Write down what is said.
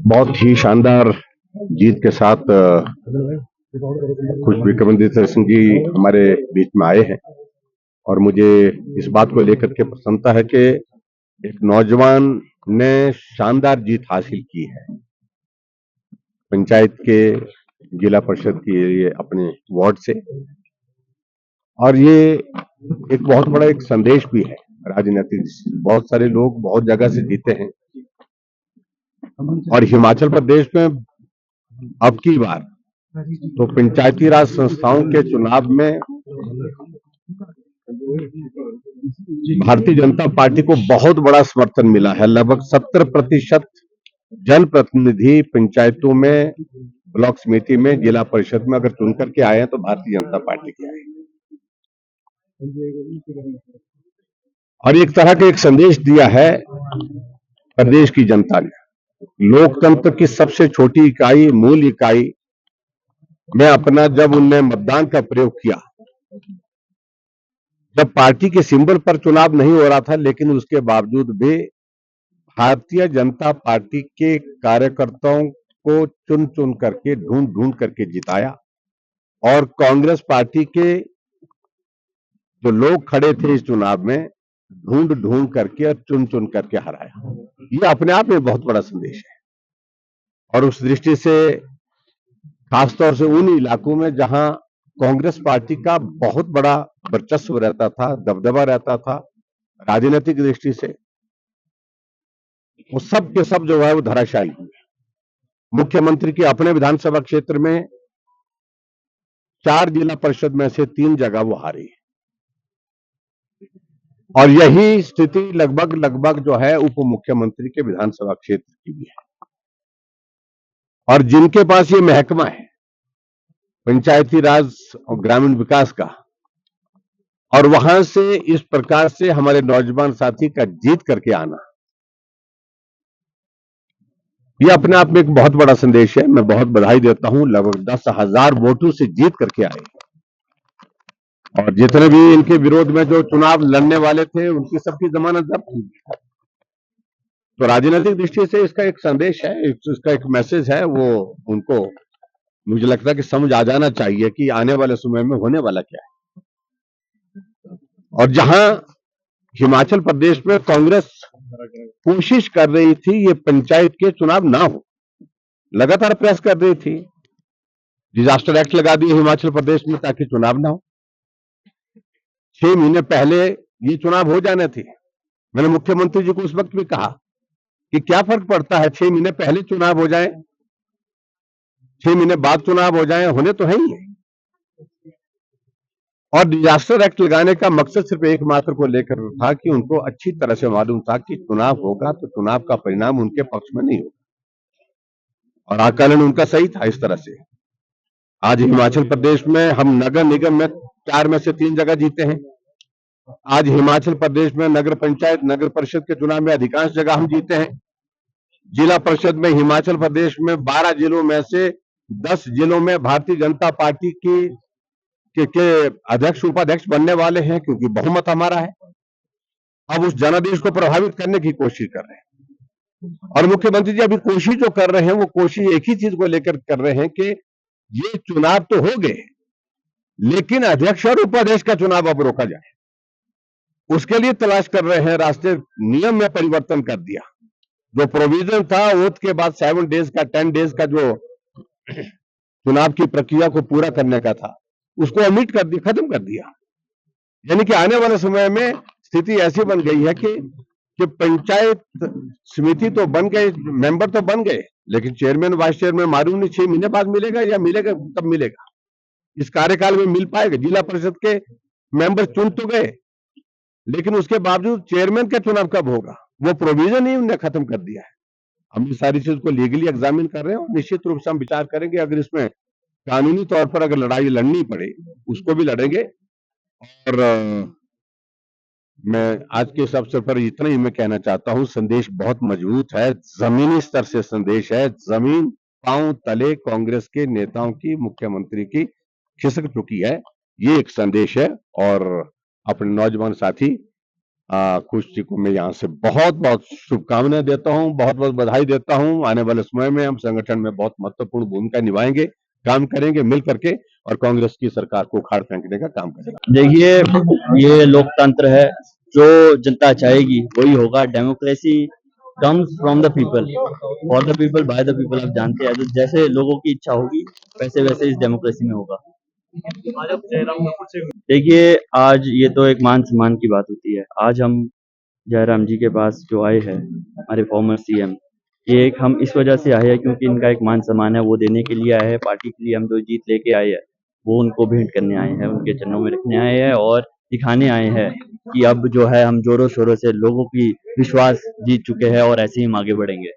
बहुत ही शानदार जीत के साथ खुश विक्रमादित्य सिंह जी हमारे बीच में आए हैं और मुझे इस बात को लेकर के प्रसन्नता है कि एक नौजवान ने शानदार जीत हासिल की है पंचायत के जिला परिषद की ये अपने वार्ड से। और ये एक बहुत बड़ा एक संदेश भी है राजनीतिक। बहुत सारे लोग बहुत जगह से जीते हैं और हिमाचल प्रदेश में अब की बार तो पंचायती राज संस्थाओं के चुनाव में भारतीय जनता पार्टी को बहुत बड़ा समर्थन मिला है। लगभग 70% जनप्रतिनिधि पंचायतों में, ब्लॉक समिति में, जिला परिषद में अगर चुन करके आए हैं तो भारतीय जनता पार्टी के आए। और एक तरह का एक संदेश दिया है प्रदेश की जनता ने। लोकतंत्र की सबसे छोटी इकाई, मूल इकाई में अपना जब उनने मतदान का प्रयोग किया, जब पार्टी के सिंबल पर चुनाव नहीं हो रहा था, लेकिन उसके बावजूद भी भारतीय जनता पार्टी के कार्यकर्ताओं को चुन चुन करके, ढूंढ ढूंढ करके जिताया और कांग्रेस पार्टी के जो लोग खड़े थे इस चुनाव में, ढूंढ ढूंढ करके और चुन चुन करके हराया। ये अपने आप में बहुत बड़ा संदेश है। और उस दृष्टि से खासतौर से उन इलाकों में जहां कांग्रेस पार्टी का बहुत बड़ा वर्चस्व रहता था, दबदबा रहता था राजनीतिक दृष्टि से, वो सब के सब जो है वो धराशायी हुए। मुख्यमंत्री के अपने विधानसभा क्षेत्र में 4 जिला परिषद में से 3 जगह वो हारी और यही स्थिति लगभग लगभग जो है उप मुख्यमंत्री के विधानसभा क्षेत्र की भी है। और जिनके पास ये महकमा है पंचायती राज और ग्रामीण विकास का, और वहां से इस प्रकार से हमारे नौजवान साथी का जीत करके आना, यह अपने आप में एक बहुत बड़ा संदेश है। मैं बहुत बधाई देता हूं। लगभग 10,000 वोटों से जीत करके आए और जितने भी इनके विरोध में जो चुनाव लड़ने वाले थे उनकी सबकी जमानत जब्त हुई। तो राजनीतिक दृष्टि से इसका एक संदेश है, इसका एक मैसेज है, वो उनको मुझे लगता है कि समझ आ जाना चाहिए कि आने वाले समय में होने वाला क्या है। और जहां हिमाचल प्रदेश में कांग्रेस कोशिश कर रही थी ये पंचायत के चुनाव ना हो, लगातार प्रयास कर रही थी, डिजास्टर एक्ट लगा दिए हिमाचल प्रदेश में ताकि चुनाव ना हो। 6 महीने पहले ये चुनाव हो जाने थे। मैंने मुख्यमंत्री जी को उस वक्त भी कहा कि क्या फर्क पड़ता है, 6 महीने पहले चुनाव हो जाए, 6 महीने बाद चुनाव हो जाए, होने तो है ही है। और डिजास्टर एक्ट लगाने का मकसद सिर्फ एकमात्र को लेकर था कि उनको अच्छी तरह से मालूम था कि चुनाव होगा तो चुनाव का परिणाम उनके पक्ष में नहीं होगा। और आकलन उनका सही था। इस तरह से आज हिमाचल प्रदेश में हम नगर निगम में 4 में से 3 जगह जीते हैं। आज हिमाचल प्रदेश में नगर पंचायत, नगर परिषद के चुनाव में अधिकांश जगह हम जीते हैं। जिला परिषद में हिमाचल प्रदेश में 12 जिलों में से 10 जिलों में भारतीय जनता पार्टी के अध्यक्ष उपाध्यक्ष बनने वाले हैं, क्योंकि बहुमत हमारा है। अब उस जनादेश को प्रभावित करने की कोशिश कर रहे हैं और मुख्यमंत्री जी अभी कोशिश जो कर रहे हैं वो कोशिश एक ही चीज को लेकर कर रहे हैं कि ये चुनाव तो हो गए, लेकिन अध्यक्ष और उपाध्यक्ष का चुनाव अब रोका जाए। उसके लिए तलाश कर रहे हैं। राष्ट्रीय नियम में परिवर्तन कर दिया। जो प्रोविजन था ओथ के बाद 7 डेज का, 10 डेज का जो चुनाव की प्रक्रिया को पूरा करने का था, उसको ओमिट कर दिया, खत्म कर दिया। यानी कि आने वाले समय में स्थिति ऐसी बन गई है कि पंचायत समिति तो बन गए, मेंबर तो बन गए, लेकिन चेयरमैन वाइस चेयरमैन मालूम नहीं 6 महीने बाद मिलेगा या मिलेगा कब मिलेगा, इस कार्यकाल में मिल पाएगा। जिला परिषद के मेंबर चुन तो गए, लेकिन उसके बावजूद चेयरमैन का चुनाव कब होगा, वो प्रोविजन ही उन्होंने खत्म कर दिया है। हम इस सारी चीज को लीगली एग्जामिन कर रहे हैं और निश्चित रूप से हम विचार करेंगे। अगर इसमें कानूनी तौर पर अगर लड़ाई लड़नी पड़े उसको भी लड़ेंगे। और मैं आज के इस अवसर पर इतना ही मैं कहना चाहता हूं, संदेश बहुत मजबूत है, जमीनी स्तर से संदेश है। जमीन पांव तले कांग्रेस के नेताओं की, मुख्यमंत्री की खिसक चुकी है, ये एक संदेश है। और अपने नौजवान साथी खुशी को मैं यहाँ से बहुत बहुत शुभकामनाएं देता हूँ, बहुत बहुत बधाई देता हूँ। आने वाले समय में हम संगठन में बहुत महत्वपूर्ण भूमिका निभाएंगे, काम करेंगे मिल करके और कांग्रेस की सरकार को उखाड़ फेंकने का काम करेंगे। देखिए, ये लोकतंत्र है, जो जनता चाहेगी वही होगा। Democracy comes from the people, for the people, by the people. आप जानते हैं, तो जैसे लोगों की इच्छा होगी वैसे वैसे इस डेमोक्रेसी में होगा। देखिए, आज ये तो एक मान सम्मान की बात होती है। आज हम जयराम जी के पास जो आए हैं, हमारे फॉर्मर सीएम, ये एक हम इस वजह से आए हैं क्योंकि इनका एक मान सम्मान है, वो देने के लिए आए हैं। पार्टी के लिए हम जो जीत लेके आए हैं वो उनको भेंट करने आए हैं, उनके चरणों में रखने आए हैं और दिखाने आए हैं कि अब जो है हम जोरों शोरों से लोगों की विश्वास जीत चुके हैं और ऐसे ही हम आगे बढ़ेंगे।